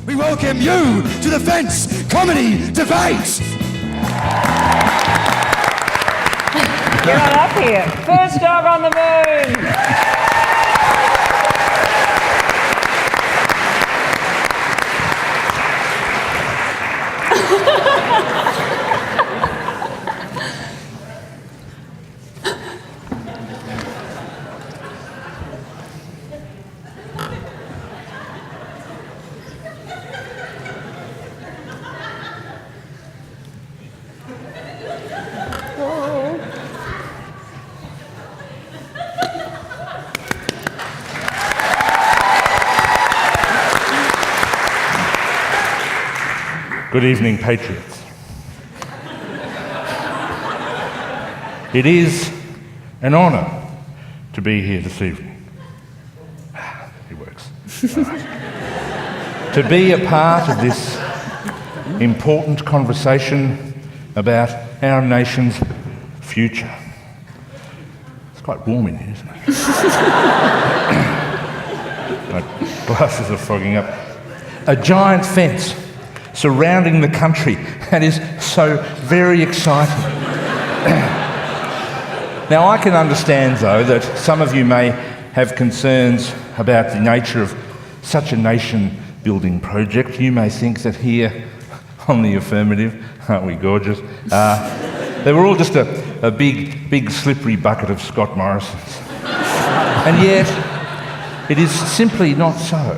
we welcome you to the Fence Comedy Debate. Get on up here. First dog on the moon. Good evening, Patriots. It is an honour to be here this evening. It works. To be a part of this important conversation about our nation's future. It's quite warm in here, isn't it? My glasses are fogging up. A giant fence surrounding the country. That is so very exciting. Now, I can understand, though, that some of you may have concerns about the nature of such a nation-building project. You may think that here on the affirmative, aren't we gorgeous? They were all just a big slippery bucket of Scott Morrison's. And yet, it is simply not so.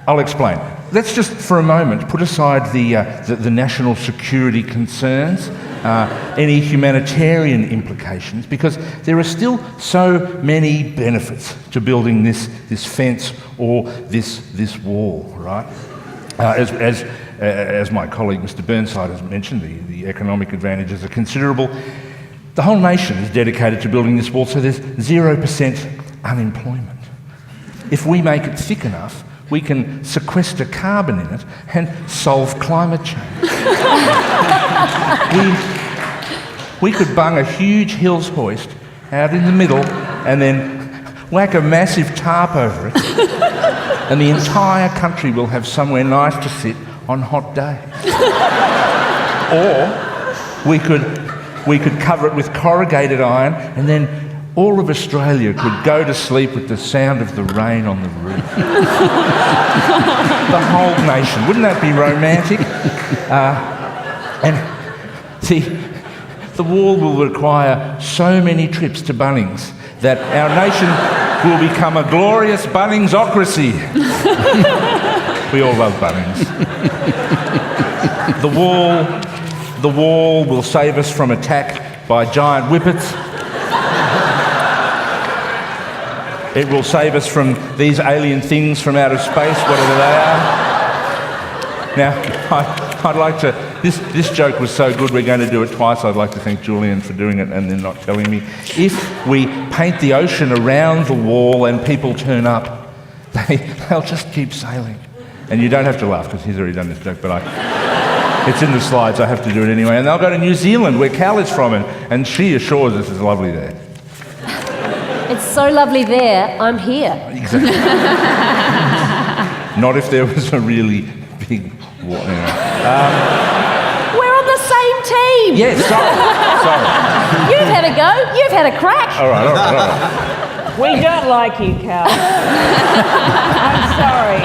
I'll explain. Let's just for a moment put aside the national security concerns, any humanitarian implications, because there are still so many benefits to building this fence or this wall, right? As my colleague Mr. Burnside has mentioned, the economic advantages are considerable. The whole nation is dedicated to building this wall, so there's 0% unemployment. If we make it thick enough, we can sequester carbon in it and solve climate change. we could bung a huge hills hoist out in the middle and then whack a massive tarp over it, and the entire country will have somewhere nice to sit on hot days. Or we could cover it with corrugated iron, and then all of Australia could go to sleep with the sound of the rain on the roof. The whole nation. Wouldn't that be romantic? And see, the wall will require so many trips to Bunnings that our nation will become a glorious Bunningsocracy. We all love Bunnings. The wall will save us from attack by giant whippets. It will save us from these alien things from outer space, whatever they are. Now, I'd like to... This joke was so good, we're going to do it twice. I'd like to thank Julian for doing it and then not telling me. If we paint the ocean around the wall and people turn up, they'll just keep sailing. And you don't have to laugh, because he's already done this joke, but it's in the slides, I have to do it anyway. And they'll go to New Zealand, where Cal is from, and she assures us it's lovely there. It's so lovely there, I'm here. Exactly. Not if there was a really big war. Anyway. We're on the same team. Yes, sorry. You've had a go, you've had a crack. All right. We don't like you, Cal. I'm sorry.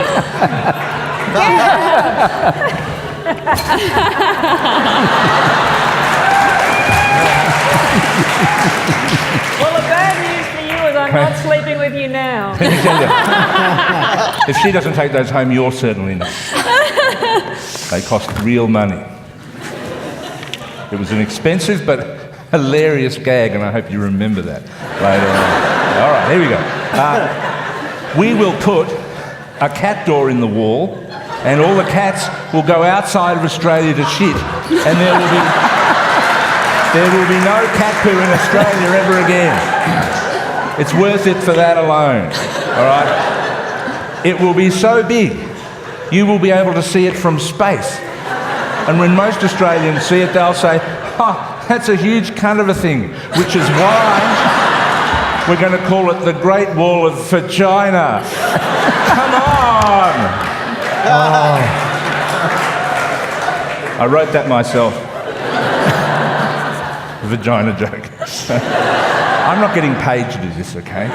Well, the bad news for you is I'm not sleeping with you now. If she doesn't take those home, you're certainly not. They cost real money. It was an expensive but hilarious gag, and I hope you remember that later on. All right, here we go. We will put a cat door in the wall, and all the cats will go outside of Australia to shit, and there will be no cat poo in Australia ever again. It's worth it for that alone, all right? It will be so big, you will be able to see it from space. And when most Australians see it, they'll say, "Oh, that's a huge cunt of a thing," which is why we're going to call it the Great Wall of Vagina. Come on! I wrote that myself. Vagina joke. I'm not getting paid to do this, okay?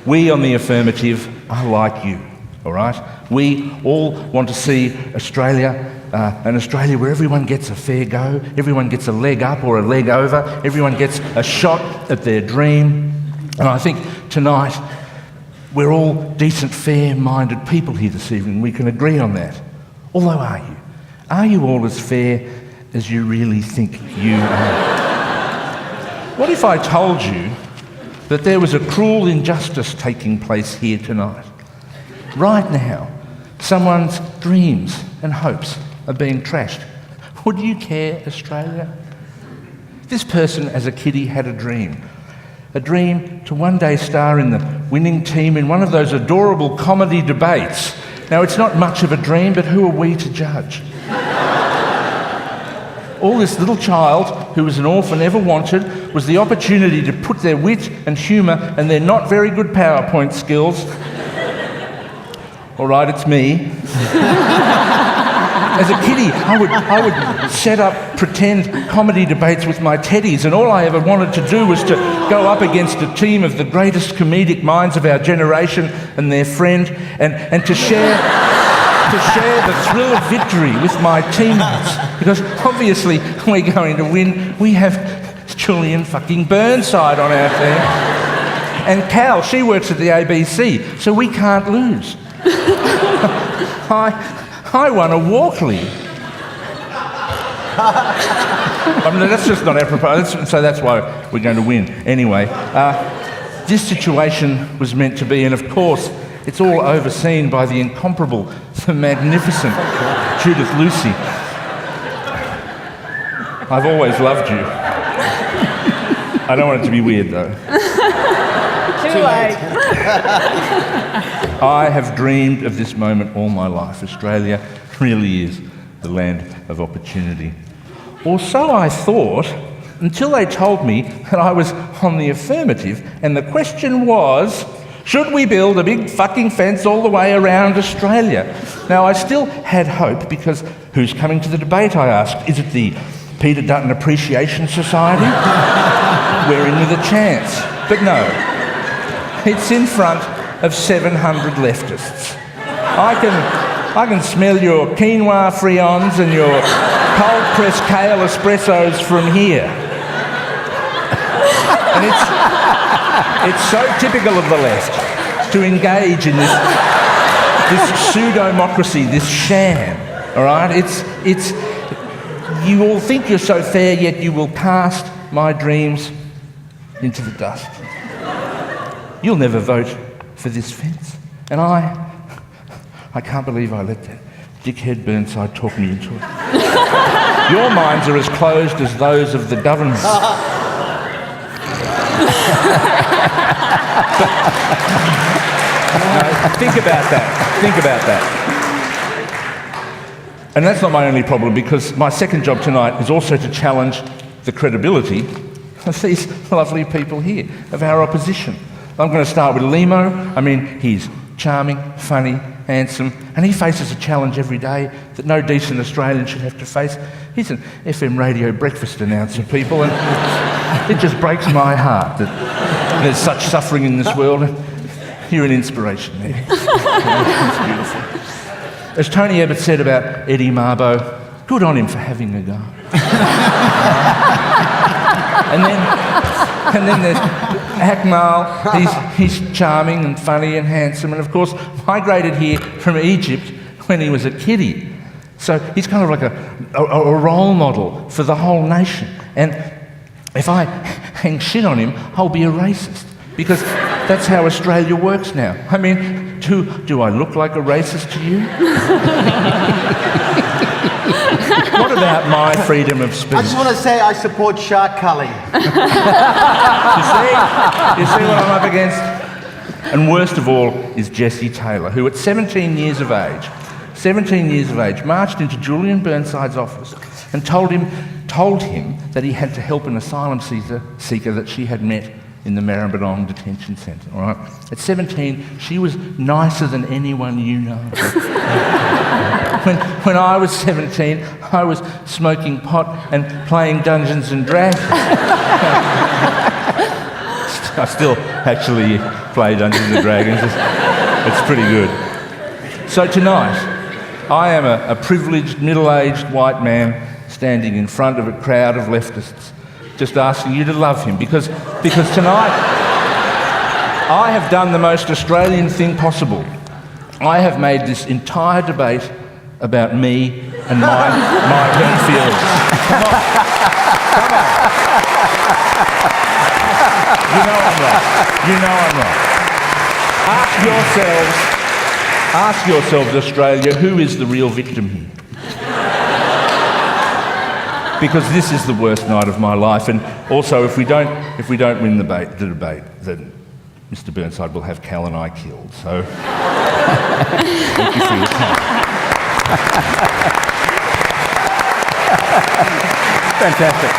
We on the affirmative are like you, all right? We all want to see Australia, an Australia where everyone gets a fair go, everyone gets a leg up or a leg over, everyone gets a shot at their dream. And I think tonight we're all decent, fair-minded people here this evening. We can agree on that. Although, are you? Are you all as fair as you really think you are? What if I told you that there was a cruel injustice taking place here tonight? Right now, someone's dreams and hopes are being trashed. Would you care, Australia? This person as a kiddie had a dream to one day star in the winning team in one of those adorable comedy debates. Now, it's not much of a dream, but who are we to judge? All this little child, who was an orphan, ever wanted was the opportunity to put their wit and humour and their not very good PowerPoint skills. All right, it's me. As a kiddie, I would set up pretend comedy debates with my teddies, and all I ever wanted to do was to go up against a team of the greatest comedic minds of our generation and their friend, and to share the thrill of victory with my teammates. Because obviously we're going to win. We have Julian fucking Burnside on our team. And Cal, she works at the ABC, so we can't lose. I won a Walkley. I mean, that's just not apropos, so that's why we're going to win. Anyway, this situation was meant to be, and of course, it's all overseen by the incomparable, the magnificent Judith Lucy. I've always loved you. I don't want it to be weird, though. Too late. I have dreamed of this moment all my life. Australia really is the land of opportunity. Or so I thought, until they told me that I was on the affirmative, and the question was, should we build a big fucking fence all the way around Australia? Now, I still had hope, because who's coming to the debate, I asked. Is it the Peter Dutton Appreciation Society? We're in with a chance. But no, it's in front of 700 leftists. I can smell your quinoa friands and your cold-pressed kale espressos from here. And it's so typical of the left to engage in this pseudo-democracy, this sham, all right? It's you all think you're so fair, yet you will cast my dreams into the dust. You'll never vote for this fence. And I can't believe I let that dickhead Burnside talk me into it. Your minds are as closed as those of the government. Think about that. And that's not my only problem, because my second job tonight is also to challenge the credibility of these lovely people here, of our opposition. I'm going to start with Limo. I mean, he's charming, funny, handsome, and he faces a challenge every day that no decent Australian should have to face. He's an FM radio breakfast announcer, people, and it just breaks my heart that there's such suffering in this world. You're an inspiration, man. It's beautiful. As Tony Abbott said about Eddie Mabo, good on him for having a go. And then there's Akmal. He's charming and funny and handsome, and of course migrated here from Egypt when he was a kiddie. So he's kind of like a role model for the whole nation. And if I hang shit on him, I'll be a racist, because that's how Australia works now. I mean, do I look like a racist to you? What about my freedom of speech? I just want to say I support shark culling. You see what I'm up against? And worst of all is Jessie Taylor, who at 17 years of age, marched into Julian Burnside's office and told him that he had to help an asylum seeker that she had met in the Maribyrnong detention centre, all right? At 17, she was nicer than anyone you know. When I was 17, I was smoking pot and playing Dungeons and Dragons. I still actually play Dungeons and Dragons. It's pretty good. So tonight, I am a privileged, middle-aged white man standing in front of a crowd of leftists, just asking you to love him, because tonight I have done the most Australian thing possible. I have made this entire debate about me and my hurt feelings. Come on. You know I'm right. You know I'm right. Ask yourselves, Australia, who is the real victim here? Because this is the worst night of my life, and also if we don't win the debate, then Mr. Burnside will have Cal and I killed. So thank you for your time. Fantastic.